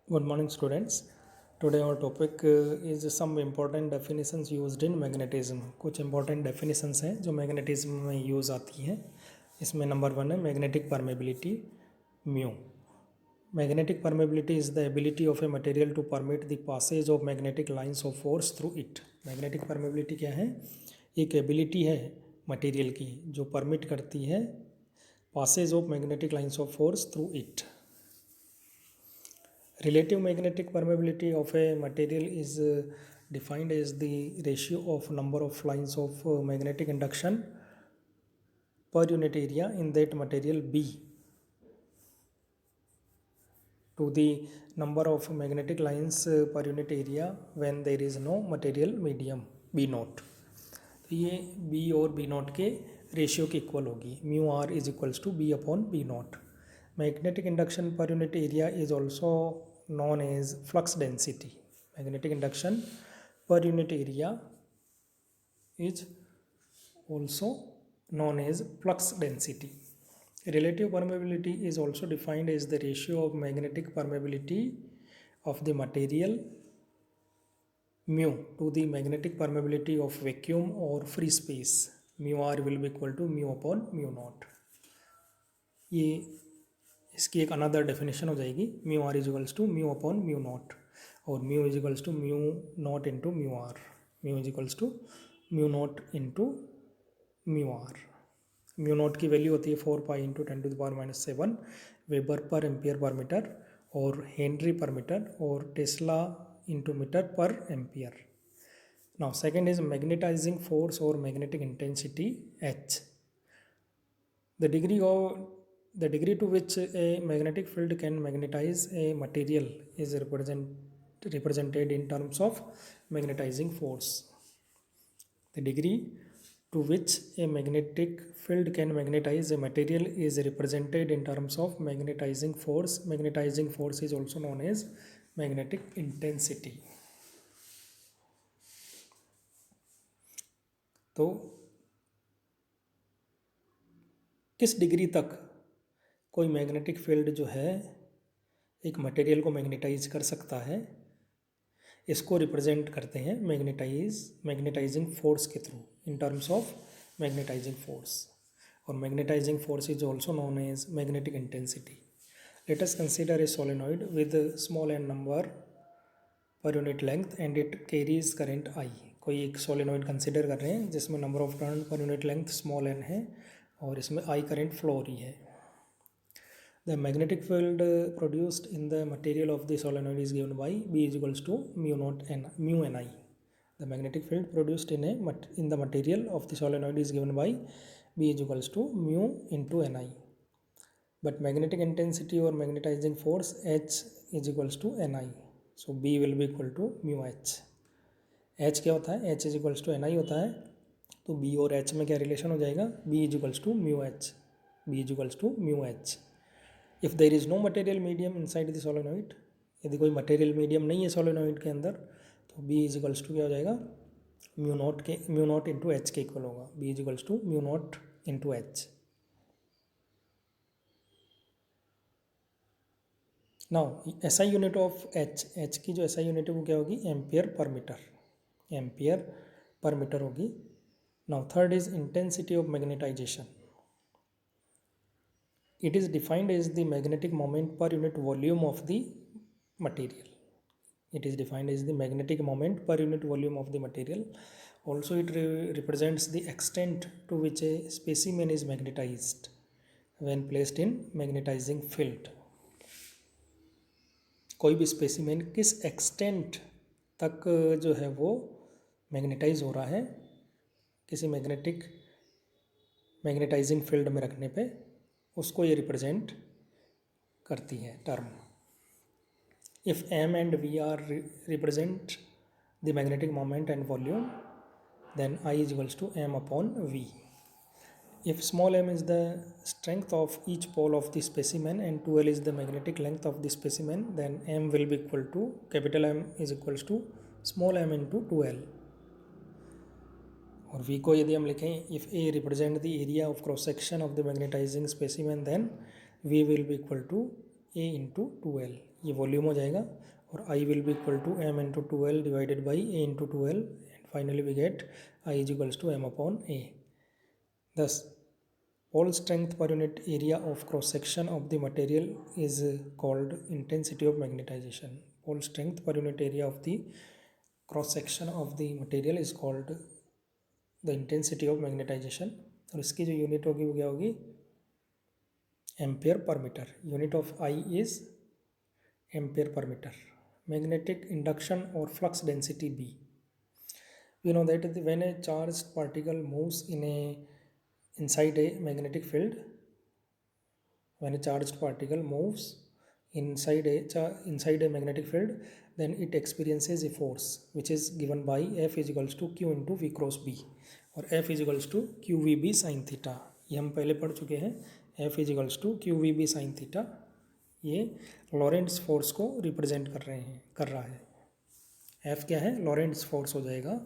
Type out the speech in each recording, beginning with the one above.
Good morning, students. Today our topic is some important definitions used in magnetism. कुछ important definitions हैं जो magnetism में use आती हैं. इसमें नंबर 1 है magnetic permeability mu. Magnetic permeability is the ability of a material to permit the passage of magnetic lines of force through it. Magnetic permeability क्या है? एक ability है material की जो permit करती है passage of magnetic lines of force through it. Relative magnetic permeability of a material is defined as the ratio of number of lines of magnetic induction per unit area in that material B to the number of magnetic lines per unit area when there is no material medium B naught. तो ये B और B naught के ratio की equal होगी. Mu are is equals to B upon B naught. Magnetic induction per unit area is also known as flux density. Magnetic induction per unit area is also known as flux density. Relative permeability is also defined as the ratio of magnetic permeability of the material mu to the magnetic permeability of vacuum or free space. Mu r will be equal to mu upon mu naught. ये इसकी एक another definition हो जाएगी. Mu are is equals to mu upon mu not और mu is equals to mu not into mu R. Mu is equals to mu not into mu R. Mu not की value होती है 4 pi into 10⁻⁷ weber per ampere per metre और henry per metre और tesla into metre per ampere. Now second is magnetising force और magnetic intensity H. The degree to which a magnetic field can magnetize a material is represented in terms of magnetizing force. The degree to which a magnetic field can magnetize a material is represented in terms of magnetizing force. Magnetizing force is also known as magnetic intensity. तो किस degree तक कोई magnetic field जो है एक material को magnetise कर सकता है, इसको रिप्रेजेंट करते हैं मैग्नेटाइजिंग फोर्स के through in terms of magnetising force. और magnetising force is also known as magnetic intensity. Let us consider a solenoid with small N number per unit length and it carries current I. कोई एक solenoid consider कर रहे हैं जिसमें number of turn per unit length small N है और इसमें I current flow हो रही है. The magnetic field produced in the material of the solenoid is given by B is equals to mu ni. The magnetic field produced in the material of the solenoid is given by B is equals to mu into ni. But magnetic intensity or magnetizing force H is equals to ni. So B will be equal to mu H. H क्या होता है? H is equals to ni होता है. तो B और H में क्या relation हो जाएगा? B is equals to mu H. B is equals to mu H. If there is no material medium inside the solenoid, यदि कोई मटेरियल मीडियम नहीं है सोलेनॉइड के अंदर, तो बी इज इक्वल्स टू क्या हो जाएगा? म्यू नॉट इंटू एच के इक्वल होगा. B is equals to mu not into H. Now S I unit of H की जो एस आई यूनिट है वो क्या होगी? Ampere per metre. Ampere per metre होगी. Now third is intensity of magnetization. It is defined as the magnetic moment per unit volume of the material. It is defined as the magnetic moment per unit volume of the material. Also, it represents the extent to which a specimen is magnetized when placed in magnetizing field. कोई भी specimen किस extent तक जो है वो magnetise हो रहा है किसी मैग्नेटाइजिंग फील्ड में रखने पे, उसको ये रिप्रेजेंट करती है term. If M and V are represent the magnetic moment and volume, then I is equals to M upon V. If small m is the strength of each pole of the specimen and 2l is the magnetic length of the specimen, then M will be equal to capital M is equals to small m into 2l. और v को यदि हम लिखें, if a represent the area of cross section of the magnetising specimen, then v will be equal to A into 2L, ये volume हो जाएगा, और I will be equal to m into 2L divided by A into 2L, and finally we get I is equals to m upon A. Thus, pole strength per unit area of cross section of the material is called intensity of magnetization. Pole strength per unit area of the cross section of the material is called the intensity of magnetization. और इसकी जो unit होगी वो क्या होगी, ampere per metre. Unit of I is ampere per metre. Magnetic induction or flux density B. We know that when a charged particle moves inside a magnetic field, when a charged particle moves inside a magnetic field, then it experiences a force which is given by F is equals to Q into V cross B, और F is equals to QVB sin theta. ये हम पहले पढ़ चुके हैं. F is equals to QVB sin theta, ये Lorentz force को represent कर रहा है. F क्या है, लॉरेंट्स फोर्स हो जाएगा,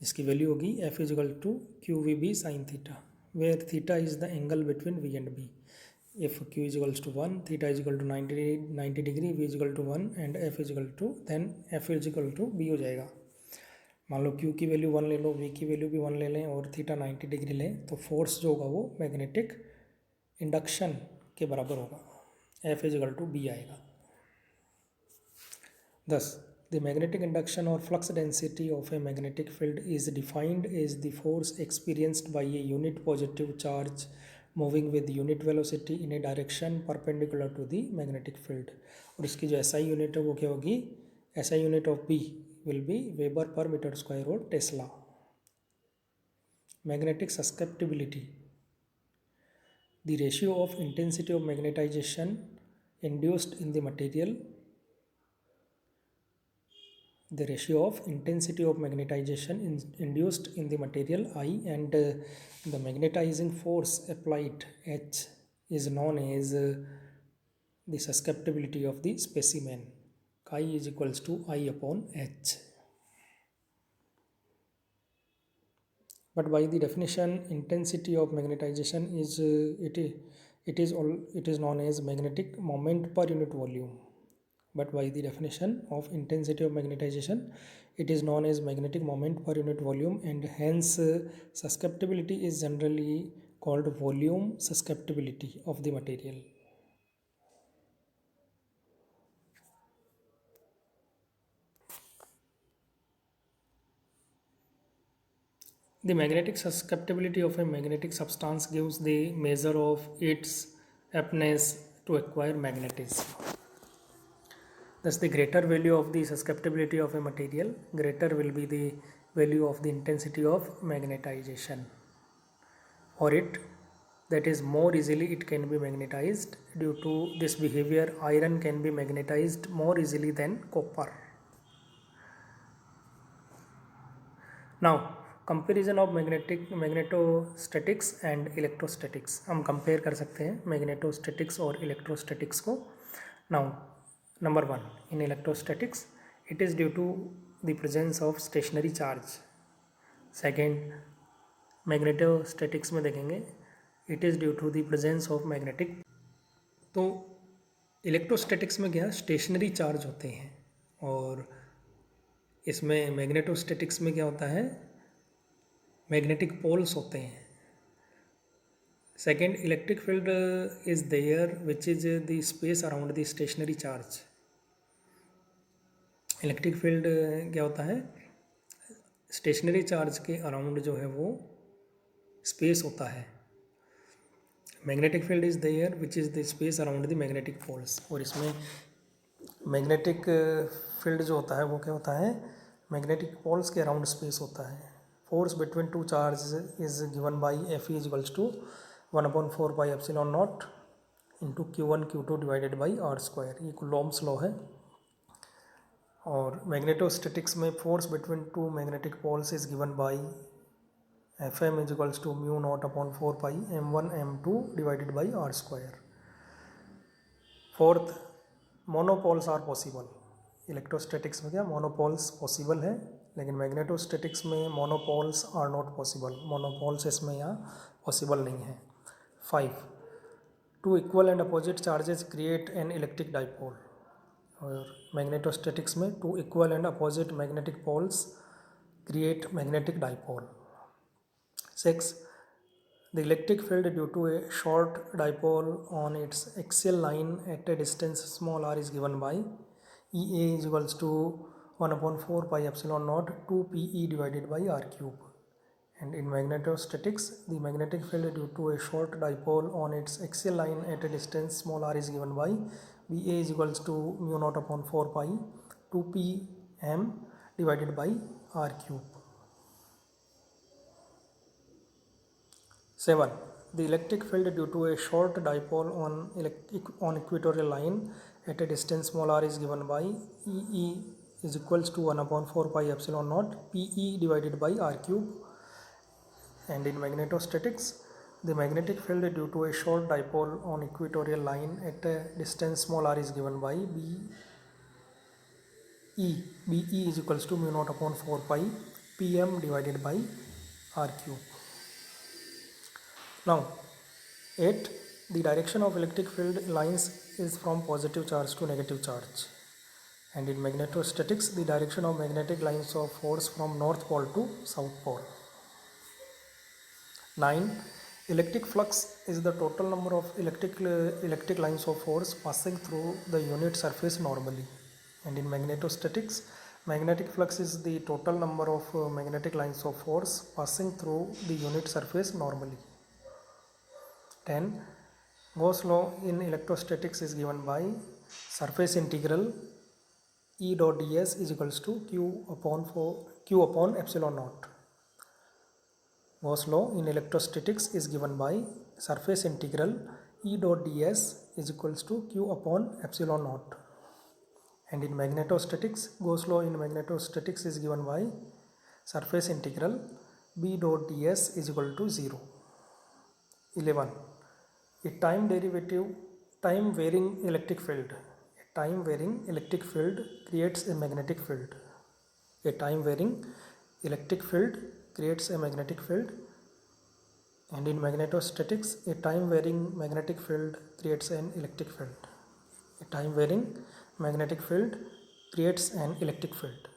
इसकी वैल्यू होगी F is equal to QVB sin theta, where theta is the angle between V and B. If Q is equals to 1, theta is equal to 90 degree, V is equal to 1 and F is equal to, then F is equal to B हो जाएगा. मान लो Q की value 1 ले लो, V की value भी 1 ले लें और थीटा 90 डिग्री लें, तो फोर्स जो होगा वो मैग्नेटिक इंडक्शन के बराबर होगा. F is equal to B आएगा. Thus, the magnetic induction or flux density of a magnetic field is defined as the force experienced by a unit positive charge moving with unit velocity in a direction perpendicular to the magnetic field. और इसकी जो SI unit है वो क्या होगी, SI unit of B will be Weber per meter square or Tesla. Magnetic susceptibility. The ratio of intensity of magnetization induced in the material, the ratio of intensity of magnetization induced in the material I and the magnetizing force applied H is known as the susceptibility of the specimen. Chi is equals to I upon H. But by the definition, intensity of magnetization is it is known as magnetic moment per unit volume. But by the definition of intensity of magnetization, it is known as magnetic moment per unit volume, and hence susceptibility is generally called volume susceptibility of the material. The magnetic susceptibility of a magnetic substance gives the measure of its aptness to acquire magnetism. Thus, the greater value of the susceptibility of a material, greater will be the value of the intensity of magnetization. For it, that is, more easily it can be magnetized. Due to this behavior, iron can be magnetized more easily than copper. Now, comparison of magnetostatics and electrostatics. हम compare कर सकते हैं magnetostatics और electrostatics को. Now, number 1, in electrostatics, it is due to the presence of stationary charge. Second, magnetostatics में देखेंगे, it is due to the presence of magnetic. तो electrostatics में क्या stationary charge होते हैं, और इसमें magnetostatics में क्या होता है, magnetic poles होते हैं. Second, electric field is there which is the space around the stationary charge. Electric field क्या होता है, स्टेशनरी चार्ज के अराउंड जो है वो स्पेस होता है. Magnetic field is there which is the space around the magnetic poles. और इसमें मैग्नेटिक फील्ड जो होता है वो क्या होता है, मैग्नेटिक पोल्स के अराउंड स्पेस होता है. Force between two charge is given by F is equals to 1/4 pi epsilon not into Q1 Q2 divided by R². ये कूलॉम्स लॉ है. और मैग्नेटोस्टैटिक्स में force between two magnetic poles is given by Fm is equals to μ0/4 pi m1 m2 divided by R². Fourth, monopoles are possible. Electrostatics में क्या monopoles possible है, लेकिन magnetostatics में monopoles are not possible. Monopoles इसमें यहाँ possible नहीं है. 5, two equal and opposite charges create an electric dipole. और magnetostatics में two equal and opposite magnetic poles create magnetic dipole. 6. The electric field due to a short dipole on its axial line at a distance small r is given by EA is equals to 1 upon 4 pi epsilon naught 2 PE divided by r cube. And in magnetostatics, the magnetic field due to a short dipole on its axial line at a distance small r is given by VA is equals to mu naught upon 4 pi 2 p m divided by r cube. 7. The electric field due to a short dipole on equatorial line at a distance small r is given by EE is equals to 1 upon 4 pi epsilon naught PE divided by r cube. And in magnetostatics, the magnetic field due to a short dipole on equatorial line at a distance small r is given by BE is equals to mu naught upon 4 pi pm divided by r cube. Now 8. The direction of electric field lines is from positive charge to negative charge. And in magnetostatics, the direction of magnetic lines of force from north pole to south pole. 9. Electric flux is the total number of electric lines of force passing through the unit surface normally. And in magnetostatics, magnetic flux is the total number of magnetic lines of force passing through the unit surface normally. 10. Gauss law in electrostatics is given by surface integral E dot ds is equals to q upon epsilon naught. Gauss law in electrostatics is given by surface integral E dot ds is equals to q upon epsilon naught. And in magnetostatics, Gauss law in magnetostatics is given by surface integral B dot ds is equal to 0. 11. A time varying electric field. A time varying electric field creates a magnetic field. A time varying electric field creates a magnetic field. And in magnetostatics, a time varying magnetic field creates an electric field. A time varying magnetic field creates an electric field.